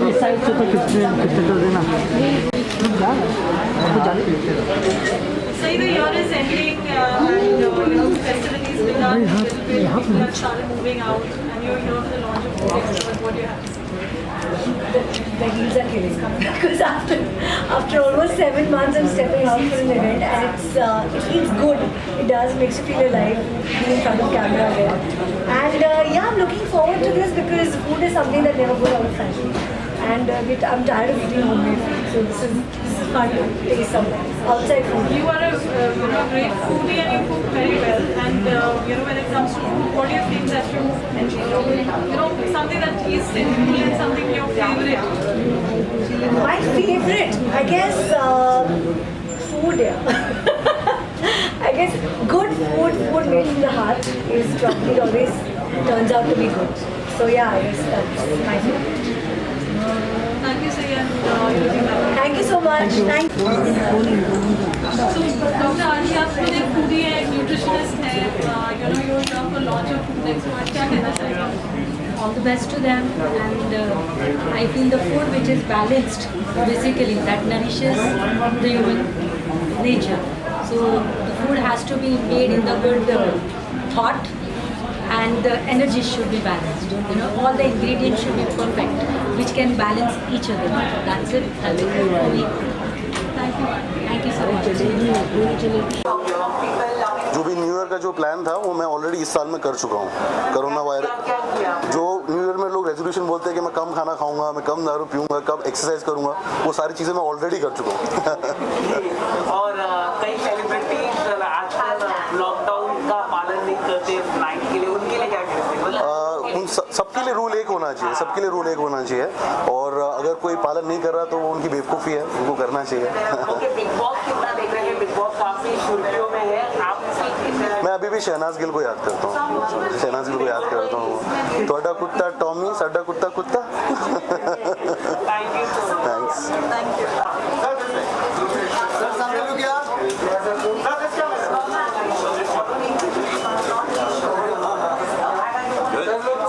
इस साइड से तो कितने तो देना So the year is ending and festivities begun. People have started moving out, and you're here for the launch of Food Expert. What do you have to say? The heels are killing me because after almost 7 months I'm stepping out for an event and it feels good. It does, makes you feel alive being in front of camera again. And yeah, I'm looking forward to this because food is something that never goes out of fashion. And I'm tired of eating homemade food, so this is fun to taste something outside food. You are a great foodie and you cook very well. And when it comes to food, what do you think that something that is simple and something your favorite? My favorite, I guess, food. Yeah. I guess good food made from the heart is probably always turns out to be good. So yeah, I guess that's my favorite. Thank you, Sayan. Thank you so much. Thank you. So, Dr. Arti, आप खुद एक foodie है, nutritionist है. You're here for launch of Food Expert. क्या कहना चाहेंगे? All the best to them, and I feel the food which is balanced, basically that nourishes the human nature. So the food has to be made in the good thought, and the energy should be balanced. All the ingredients should be perfect, which can balance each other. That's it. That's it for me. Thank you so much. जो भी new year का जो plan था वो मैं already इस साल में कर चुका हूँ. कोरोना वायरस जो न्यू ईयर में लोग रेजोल्यूशन बोलते हैं कि मैं कम खाना खाऊंगा, मैं कम दारू पीऊंगा, कम एक्सरसाइज करूंगा, वो सारी चीज़ें मैं ऑलरेडी कर चुका हूँ. और कई सेलिब्रिटी आजकल लॉकडाउन का पालन नहीं करते नाइट के लिए, उनके लिए क्या कहते हैं? उन सबके लिए रूल एक होना चाहिए, सबके लिए रूल एक होना चाहिए, और अगर कोई पालन नहीं कर रहा तो वो उनकी बेवकूफ़ी है, उनको करना चाहिए. बिग बॉस कितना देख रहे हैं? बिग बॉस काफी सुर्खियों में है. आप मैं अभी भी शहनाज गिल को याद करता हूँ, शहनाज गिल को याद करता हूँ. तोड़ा कुत्ता टॉमी, साडा कुत्ता कुत्ता. थैंक्स.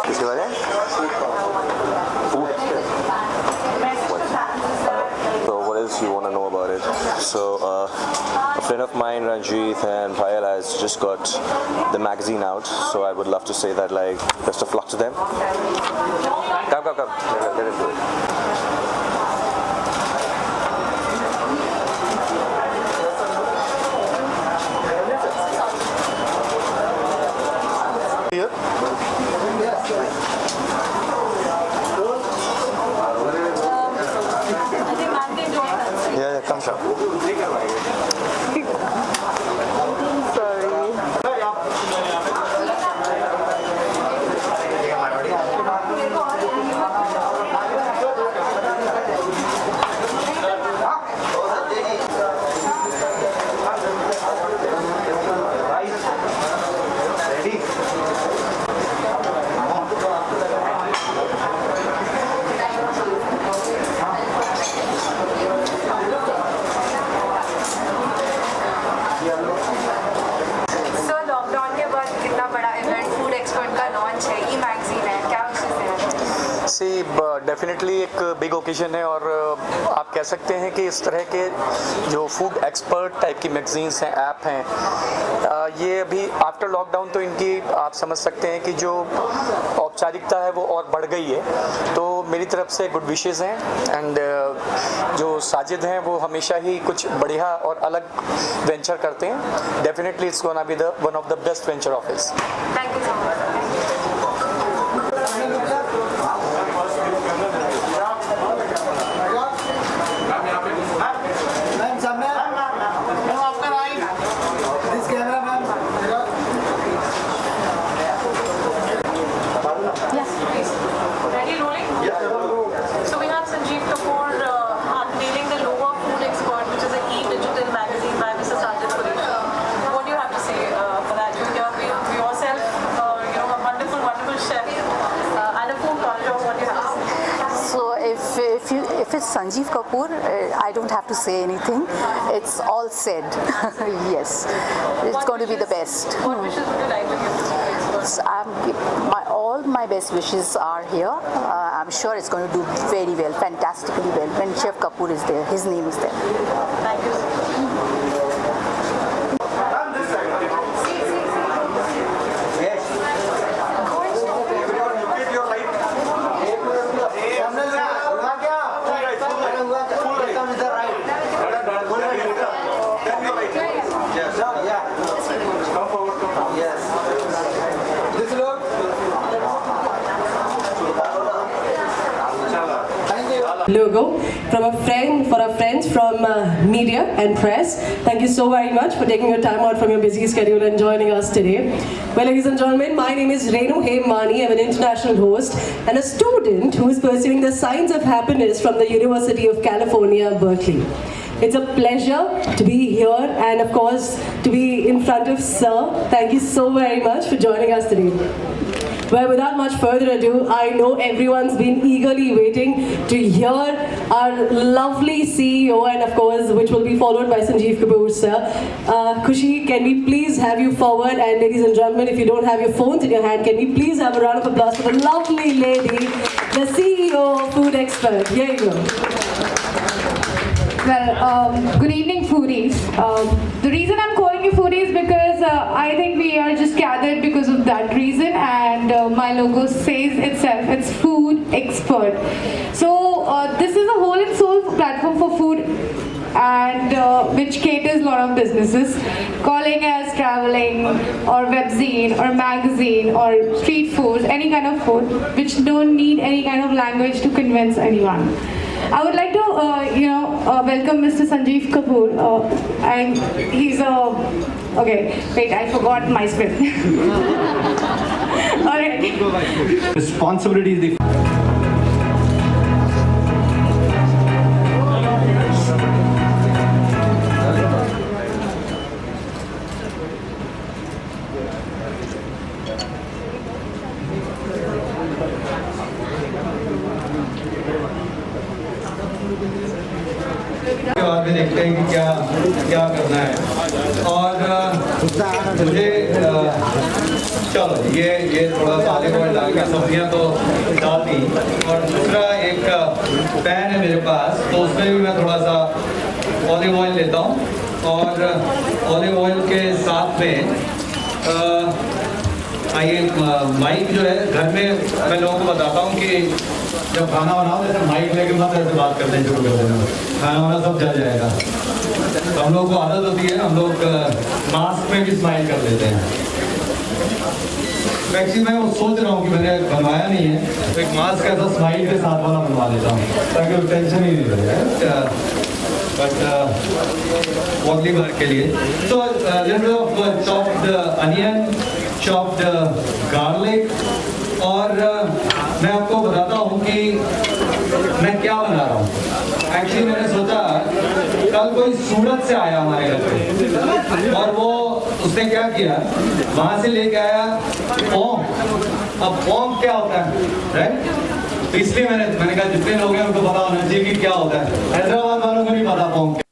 किसके बारे में? So what else you want to know about it? So a friend of mine, Ranjit and Payal, has just got the magazine out. So I would love to say that, like, best of luck to them. Come. Let us do it. Yeah, come sir. Definitely एक big occasion है, और आप कह सकते हैं कि इस तरह के जो फूड एक्सपर्ट टाइप की मैगजीन्स हैं, ऐप हैं, ये अभी आफ्टर लॉकडाउन तो इनकी आप समझ सकते हैं कि जो औपचारिकता है वो और बढ़ गई है. तो मेरी तरफ से गुड विशेज़ हैं, एंड जो साजिद हैं वो हमेशा ही कुछ बढ़िया और अलग वेंचर करते हैं. Definitely it's gonna be the one of the best venture of his. Thank you so much. Ready, rolling? So we have Sanjeev Kapoor unveiling the logo of Food Expert, which is an e-digital magazine by Mr. Sajid Qureshi. What do you have to say for that? You yourself, a wonderful chef and a food Sanjeev Kapoor, I don't have to say anything. It's all said. Yes, it's going to be the best. What wishes would you like to give? So all my best wishes are here. I'm sure it's going to do very well, fantastically well. When Chef Kapoor is there, his name is there. Thank you. Logo from a friend, for our friends from media and press. Thank you so very much for taking your time out from your busy schedule and joining us today. Well, ladies and gentlemen, my name is Renu Hemani. I'm an international host and a student who is pursuing the Science of Happiness from the University of California, Berkeley. It's a pleasure to be here and of course to be in front of Sir. Thank you so very much for joining us today. Well, without much further ado, I know everyone's been eagerly waiting to hear our lovely CEO and of course, which will be followed by Sanjeev Kapoor, sir. Khushi, can we please have you forward? And ladies and gentlemen, if you don't have your phones in your hand, can we please have a round of applause for the lovely lady, the CEO of Food Expert. Here you go. Well, good evening, foodies. The reason I'm calling you foodies because I think we are just gathered because of that reason, and my logo says itself, it's Food Expert. So this is a whole and soul platform for food, and which caters a lot of businesses, calling as traveling or webzine or magazine or street foods, any kind of food which don't need any kind of language to convince anyone. I would like to, welcome Mr. Sanjeev Kapoor. And he's okay, wait, I forgot my script. All right. Responsibility is the बाद में देखते हैं कि क्या करना है और मुझे चलो ये थोड़ा सा ऑलिव ऑयल डाल के सब्जियाँ तो डाल दी और दूसरा एक पैन है मेरे पास तो उसमें भी मैं थोड़ा सा ऑलिव ऑयल लेता हूँ और ऑलिव ऑयल के साथ में आइए माइक जो है घर में मैं लोगों को बताता हूँ कि जब खाना बनाओ जैसे माइक लेके मत ऐसे बात करते हैं शुरू कर देना खाना वाना सब जल जाएगा तो हम लोग को आदत होती है हम लोग मास्क में भी स्माइल कर लेते हैं एक्चुअली मैं वो सोच रहा हूँ कि मैंने बनवाया नहीं है तो एक मास्क ऐसा स्माइल के साथ वाला बनवा लेता हूँ ताकि टेंशन ही नहीं रहे बट अगली बार के लिए तो चॉप्ड अनियन चॉप्ड गार्लिक और मैं आपको बताता हूँ कि मैं क्या बना रहा हूँ एक्चुअली मैंने सोचा कल कोई सूरत से आया हमारे घर पे और वो उसने क्या किया वहाँ से लेके आया पोंक अब पोंक क्या होता है राइट तो इसलिए मैंने कहा जितने लोग हैं उनको पता होना चाहिए कि क्या होता है हैदराबाद वालों को नहीं पता पोंक